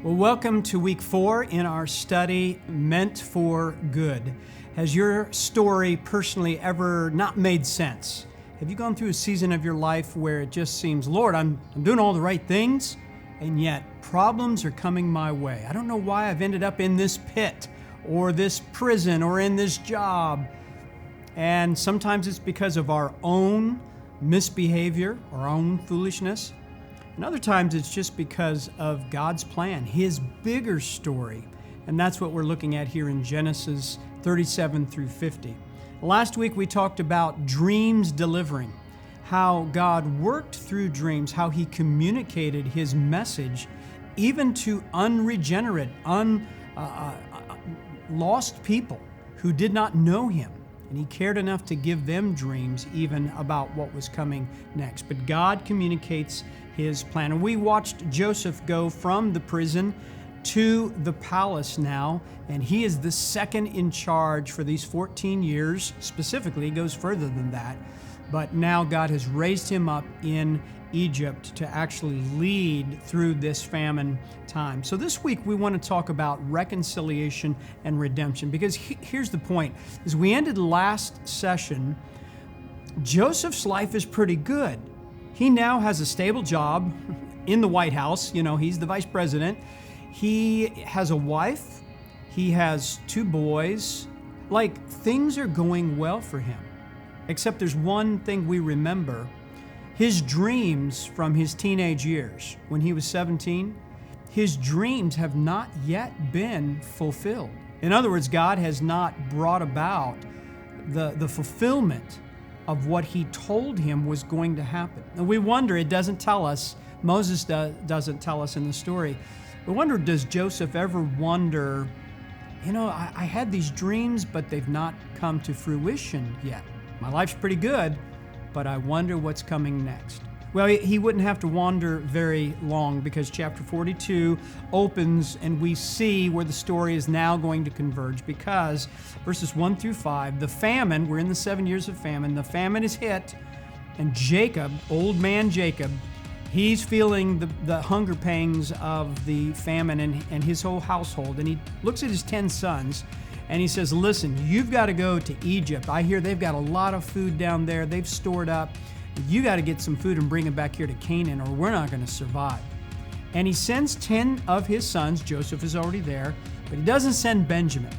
Well, welcome to week 4 in our study, Meant for Good. Has your story personally ever not made sense? Have you gone through a season of your life where it just seems, Lord, I'm doing all the right things, and yet problems are coming my way? I don't know why I've ended up in this pit or this prison or in this job. And sometimes it's because of our own misbehavior, our own foolishness. And other times it's just because of God's plan, His bigger story. And that's what we're looking at here in Genesis 37 through 50. Last week we talked about dreams delivering, how God worked through dreams, how He communicated His message even to unregenerate, lost people who did not know Him. And He cared enough to give them dreams even about what was coming next. But God communicates His plan. And we watched Joseph go from the prison to the palace now, and he is the second in charge for these 14 years. Specifically, he goes further than that. But now God has raised him up in Egypt to actually lead through this famine time. So this week we want to talk about reconciliation and redemption, because here's the point. As we ended last session, Joseph's life is pretty good. He now has a stable job in the White House. You know, he's the vice president. He has a wife. He has 2 boys. Like, things are going well for him. Except there's one thing we remember. His dreams from his teenage years, when he was 17, his dreams have not yet been fulfilled. In other words, God has not brought about the fulfillment of what He told him was going to happen. And we wonder, it doesn't tell us, Moses doesn't tell us in the story, we wonder, does Joseph ever wonder, you know, I had these dreams, but they've not come to fruition yet. My life's pretty good, but I wonder what's coming next. Well, he wouldn't have to wander very long, because chapter 42 opens and we see where the story is now going to converge, because verses 1 through 5, the famine, we're in the 7 years of famine, the famine is hit, and Jacob, old man Jacob, he's feeling the hunger pangs of the famine and his whole household, and he looks at his 10 sons, and he says, listen, you've got to go to Egypt. I hear they've got a lot of food down there. They've stored up. You got to get some food and bring it back here to Canaan, or we're not going to survive. And he sends 10 of his sons. Joseph is already there, but he doesn't send Benjamin.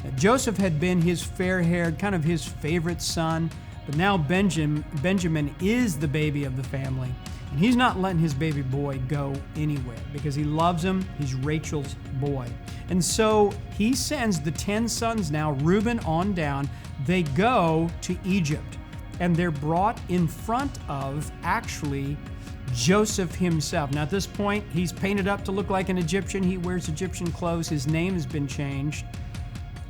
Now, Joseph had been his fair-haired, kind of his favorite son, but now Benjamin is the baby of the family. And he's not letting his baby boy go anywhere because he loves him. He's Rachel's boy. And so he sends the 10 sons now, Reuben on down. They go to Egypt, and they're brought in front of, actually, Joseph himself. Now at this point, he's painted up to look like an Egyptian. He wears Egyptian clothes. His name has been changed,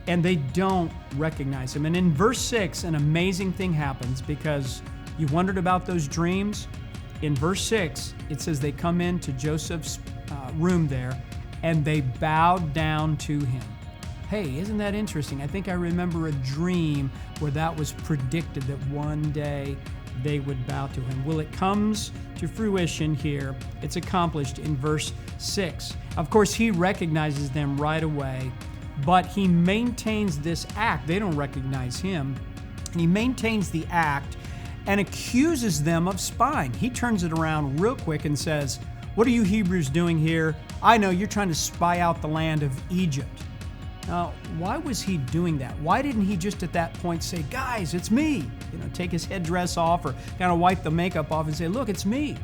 and they don't recognize him. And in verse 6, an amazing thing happens, because you wondered about those dreams. In verse 6, it says they come into Joseph's room there, and they bowed down to him. Hey, isn't that interesting? I think I remember a dream where that was predicted, that one day they would bow to him. Well, it comes to fruition here. It's accomplished in verse 6. Of course, he recognizes them right away, but he maintains this act. They don't recognize him. And he maintains the act and accuses them of spying. He turns it around real quick and says, what are you Hebrews doing here? I know you're trying to spy out the land of Egypt. Now, why was he doing that? Why didn't he just at that point say, guys, it's me? You know, take his headdress off, or kind of wipe the makeup off and say, look, it's me.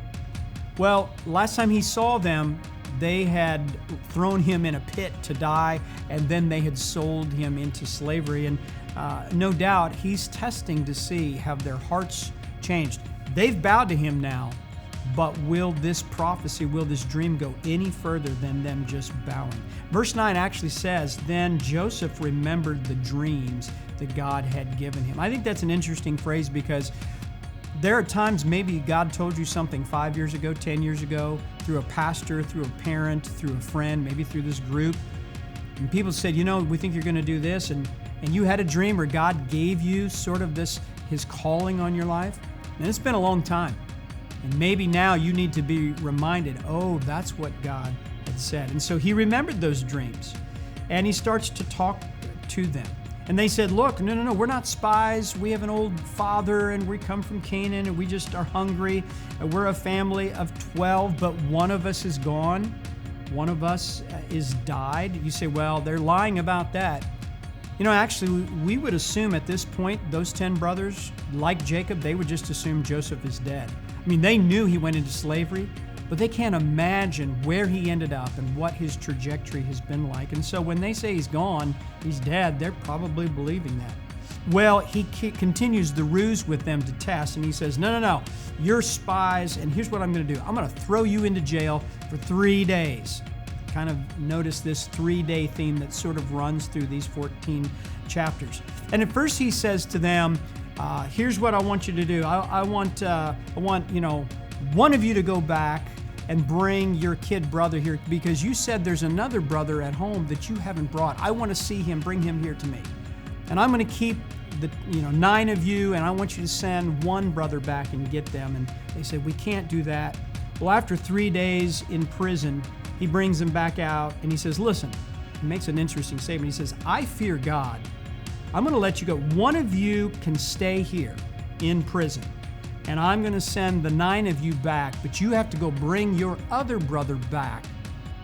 Well, last time he saw them, they had thrown him in a pit to die, and then they had sold him into slavery. And no doubt he's testing to see, have their hearts changed? They've bowed to him now, but will this prophecy, will this dream go any further than them just bowing? Verse 9 actually says, then Joseph remembered the dreams that God had given him. I think that's an interesting phrase, because there are times maybe God told you something 5 years ago, 10 years ago, through a pastor, through a parent, through a friend, maybe through this group. And people said, you know, we think you're going to do this. And you had a dream where God gave you sort of this, His calling on your life. And it's been a long time. And maybe now you need to be reminded, oh, that's what God had had said. And so he remembered those dreams, and he starts to talk to them. And they said, look, no, we're not spies. We have an old father, and we come from Canaan, and we just are hungry. And we're a family of 12, but one of us is gone. One of us is died. You say, well, they're lying about that. Actually, we would assume at this point, those 10 brothers, like Jacob, they would just assume Joseph is dead. They knew he went into slavery, but they can't imagine where he ended up and what his trajectory has been like. And so when they say he's gone, he's dead, they're probably believing that. Well, he continues the ruse with them to test, and he says, no, you're spies, and here's what I'm going to do. I'm going to throw you into jail for 3 days. Kind of notice this 3-day theme that sort of runs through these 14 chapters. And at first he says to them, here's what I want you to do. I want one of you to go back and bring your kid brother here, because you said there's another brother at home that you haven't brought. I want to see him. Bring him here to me. And I'm going to keep the 9 of you, and I want you to send one brother back and get them. And they said, we can't do that. Well, after 3 days in prison, he brings them back out, and he says, listen, he makes an interesting statement. He says, I fear God. I'm going to let you go. One of you can stay here in prison, and I'm going to send the 9 of you back, but you have to go bring your other brother back,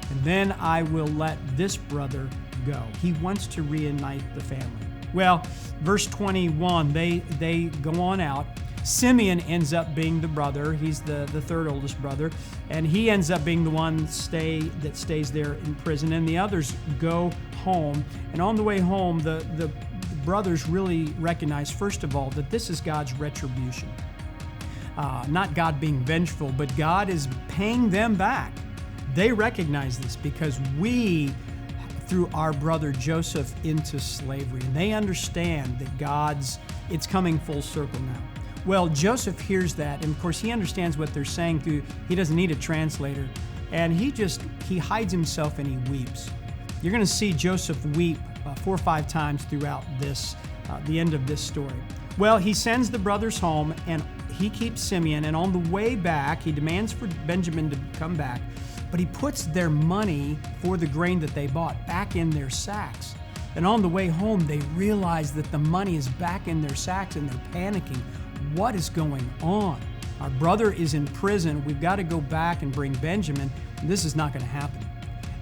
and then I will let this brother go. He wants to reunite the family. Well, verse 21, they go on out. Simeon ends up being the brother. He's the third oldest brother, and he ends up being the one that stays there in prison, and the others go home. And on the way home, the brothers really recognize, first of all, that this is God's retribution. Not God being vengeful, but God is paying them back. They recognize this because we threw our brother Joseph into slavery, and they understand that it's coming full circle now. Well, Joseph hears that, and of course he understands what they're saying he doesn't need a translator, and he hides himself and he weeps. You're going to see Joseph weep 4 or 5 times throughout the end of this story. Well, he sends the brothers home, and he keeps Simeon, and on the way back, he demands for Benjamin to come back, but he puts their money for the grain that they bought back in their sacks. And on the way home, they realize that the money is back in their sacks, and they're panicking. What is going on? Our brother is in prison. We've got to go back and bring Benjamin. This is not going to happen.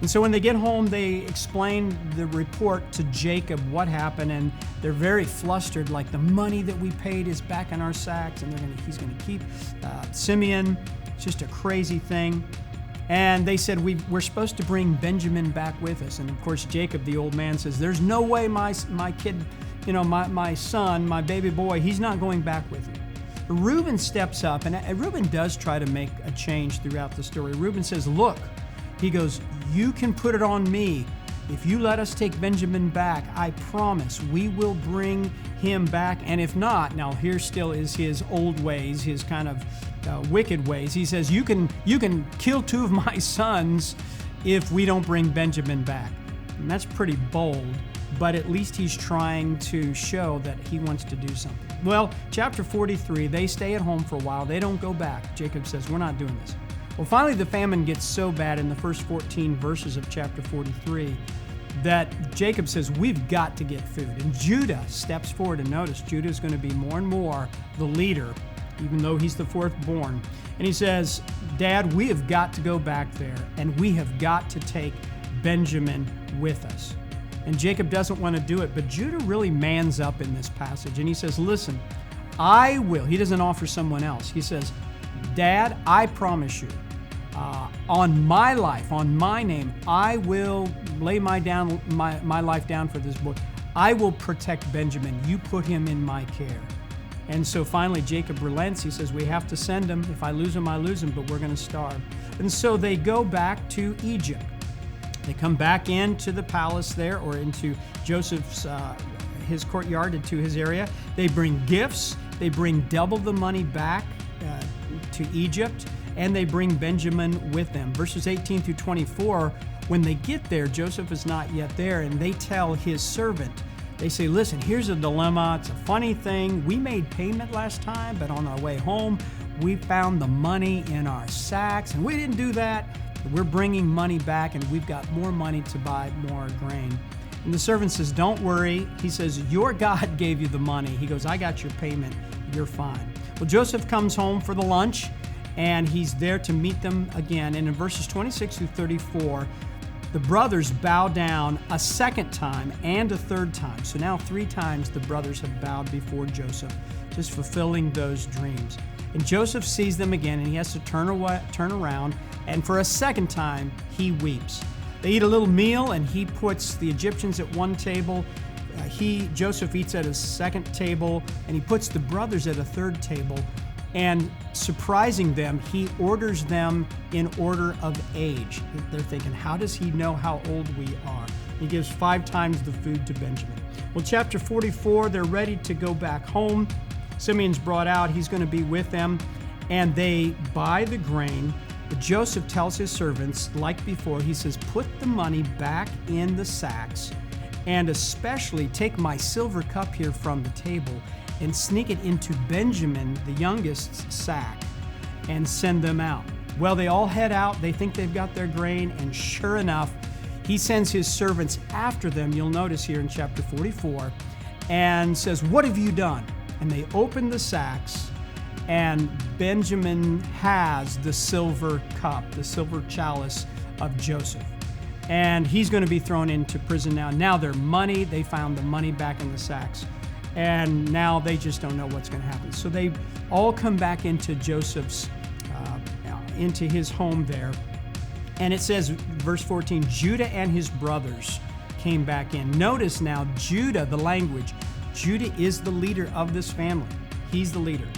And so when they get home, they explain the report to Jacob, what happened, and they're very flustered, like the money that we paid is back in our sacks, and he's going to keep Simeon. It's just a crazy thing. And they said, we're supposed to bring Benjamin back with us. And of course, Jacob, the old man, says, there's no way my kid, my son, my baby boy, he's not going back with you. Reuben steps up, and Reuben does try to make a change throughout the story. Reuben says, look, he goes, you can put it on me. If you let us take Benjamin back, I promise we will bring him back. And if not, now here still is his old ways, his kind of wicked ways. He says, you can kill 2 of my sons if we don't bring Benjamin back. And that's pretty bold, but at least he's trying to show that he wants to do something. Well, chapter 43, they stay at home for a while. They don't go back. Jacob says, we're not doing this. Well, finally, the famine gets so bad in the first 14 verses of chapter 43 that Jacob says, we've got to get food. And Judah steps forward, and notice Judah is going to be more and more the leader, even though he's the 4th born. And he says, Dad, we have got to go back there, and we have got to take Benjamin with us. And Jacob doesn't want to do it, but Judah really mans up in this passage, and he says, listen, I will. He doesn't offer someone else. He says, Dad, I promise you, on my life, on my name, I will lay my life down for this boy. I will protect Benjamin. You put him in my care. And so finally, Jacob relents. He says, we have to send him. If I lose him, I lose him, but we're going to starve. And so they go back to Egypt. They come back into the palace there, or into Joseph's, his courtyard, into his area. They bring gifts. They bring double the money back to Egypt, and they bring Benjamin with them. Verses 18 through 24, when they get there, Joseph is not yet there, and they tell his servant, they say, listen, here's a dilemma. It's a funny thing. We made payment last time, but on our way home, we found the money in our sacks, and we didn't do that. We're bringing money back, and we've got more money to buy more grain. And the servant says, don't worry. He says, your God gave you the money. He goes, I got your payment. You're fine. Well, Joseph comes home for the lunch, and he's there to meet them again. And in verses 26 through 34, the brothers bow down a second time and a third time. So now 3 times the brothers have bowed before Joseph, just fulfilling those dreams. And Joseph sees them again, and he has to turn around, and for a second time, he weeps. They eat a little meal, and he puts the Egyptians at one table. Joseph eats at a second table, and he puts the brothers at a third table. And surprising them, he orders them in order of age. They're thinking, how does he know how old we are? He gives 5 times the food to Benjamin. Well, chapter 44, they're ready to go back home. Simeon's brought out. He's going to be with them. And they buy the grain. But Joseph tells his servants, like before, he says, put the money back in the sacks, and especially take my silver cup here from the table and sneak it into Benjamin, the youngest's sack, and send them out. Well, they all head out. They think they've got their grain, and sure enough, he sends his servants after them, you'll notice here in chapter 44, and says, what have you done? And they open the sacks, and Benjamin has the silver cup, the silver chalice of Joseph. And he's going to be thrown into prison now. Now their money, they found the money back in the sacks. And now they just don't know what's going to happen. So they all come back into Joseph's, into his home there. And it says, verse 14, Judah and his brothers came back in. Notice now, Judah, the language, Judah is the leader of this family. He's the leader.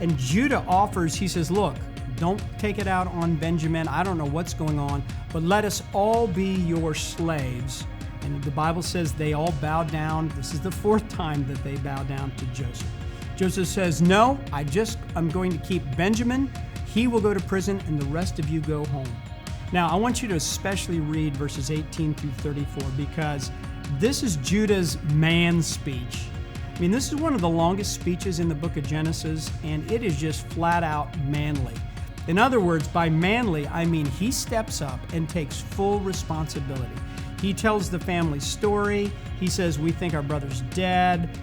And Judah offers, he says, look, don't take it out on Benjamin. I don't know what's going on, but let us all be your slaves. And the Bible says they all bowed down. This is the 4th time that they bow down to Joseph. Joseph says, no, I'm going to keep Benjamin. He will go to prison, and the rest of you go home. Now, I want you to especially read verses 18 through 34, because this is Judah's man speech. I mean, this is one of the longest speeches in the book of Genesis, and it is just flat out manly. In other words, by manly, I mean he steps up and takes full responsibility. He tells the family story. He says, we think our brother's dead.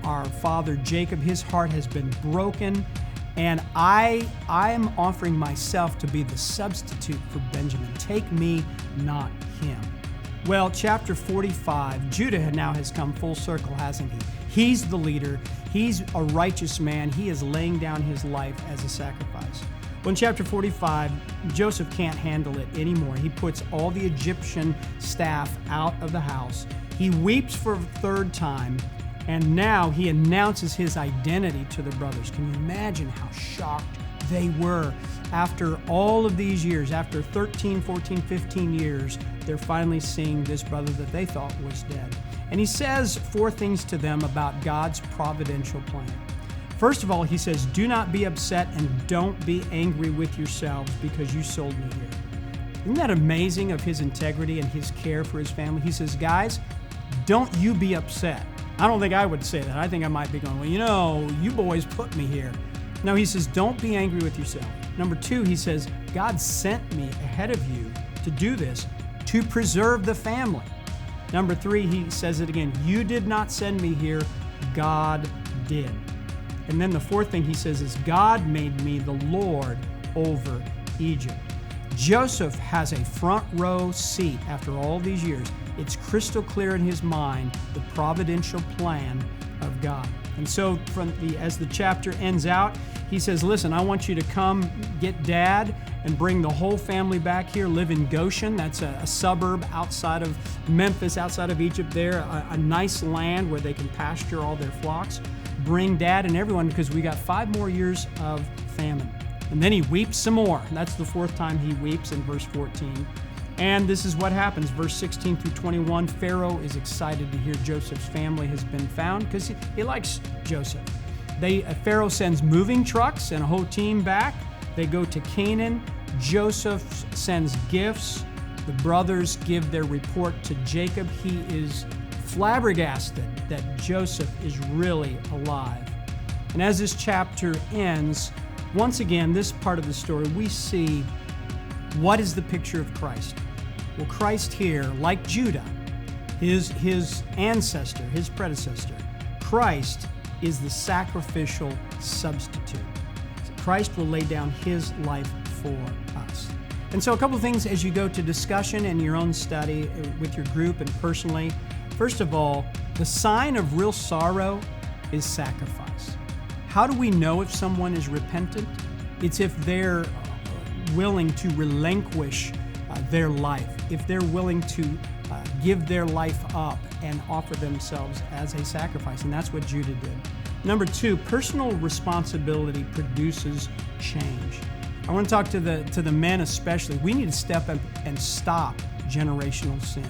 Our father Jacob, his heart has been broken. And I am offering myself to be the substitute for Benjamin. Take me, not him. Well, chapter 45, Judah now has come full circle, hasn't he? He's the leader. He's a righteous man. He is laying down his life as a sacrifice. Well, in chapter 45, Joseph can't handle it anymore. He puts all the Egyptian staff out of the house. He weeps for a 3rd time, and now he announces his identity to the brothers. Can you imagine how shocked they were? After all of these years, after 13, 14, 15 years, they're finally seeing this brother that they thought was dead. And he says 4 things to them about God's providential plan. First of all, he says, do not be upset and don't be angry with yourselves because you sold me here. Isn't that amazing of his integrity and his care for his family? He says, guys, don't you be upset. I don't think I would say that. I think I might be going, well, you boys put me here. No, he says, don't be angry with yourself. Number 2, he says, God sent me ahead of you to do this, to preserve the family. Number 3, he says it again, you did not send me here, God did. And then the 4th thing he says is, God made me the Lord over Egypt. Joseph has a front row seat after all these years. It's crystal clear in his mind, the providential plan of God. And so as the chapter ends out, he says, listen, I want you to come get Dad and bring the whole family back here, live in Goshen. That's a suburb outside of Memphis, outside of Egypt there, a nice land where they can pasture all their flocks. Bring Dad and everyone, because we got 5 more years of famine. And then he weeps some more. That's the 4th time he weeps in verse 14. And this is what happens. Verse 16 through 21, Pharaoh is excited to hear Joseph's family has been found because he likes Joseph. Pharaoh sends moving trucks and a whole team back. They go to Canaan. Joseph sends gifts. The brothers give their report to Jacob. He is flabbergasted that Joseph is really alive. And as this chapter ends, once again, this part of the story, we see What is the picture of Christ? Well, Christ here, like Judah, his ancestor, his predecessor, Christ is the sacrificial substitute. Christ will lay down his life for us. And so a couple of things as you go to discussion and your own study with your group and personally. First of all, the sign of real sorrow is sacrifice. How do we know if someone is repentant? It's if they're willing to relinquish their life, if they're willing to give their life up and offer themselves as a sacrifice. And that's what Judah did. Number two, personal responsibility produces change. I want to talk to the men especially. We need to step up and stop generational sin.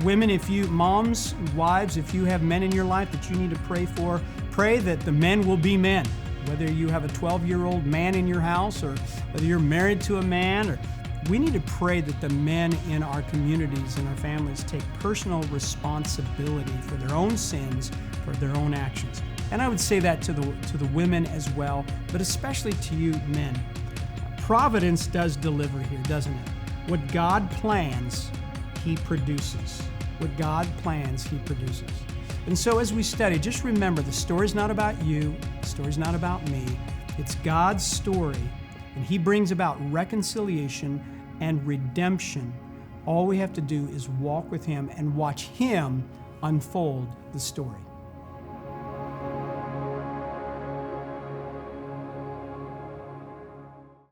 Women, moms, wives, if you have men in your life that you need to pray for, pray that the men will be men. Whether you have a 12-year-old man in your house or whether you're married to a man, we need to pray that the men in our communities and our families take personal responsibility for their own sins, for their own actions. And I would say that to the women as well, but especially to you men. Providence does deliver here, doesn't it? What God plans, He produces. What God plans, He produces. And so as we study, just remember the story's not about you, the story's not about me. It's God's story, and He brings about reconciliation and redemption. All we have to do is walk with Him and watch Him unfold the story.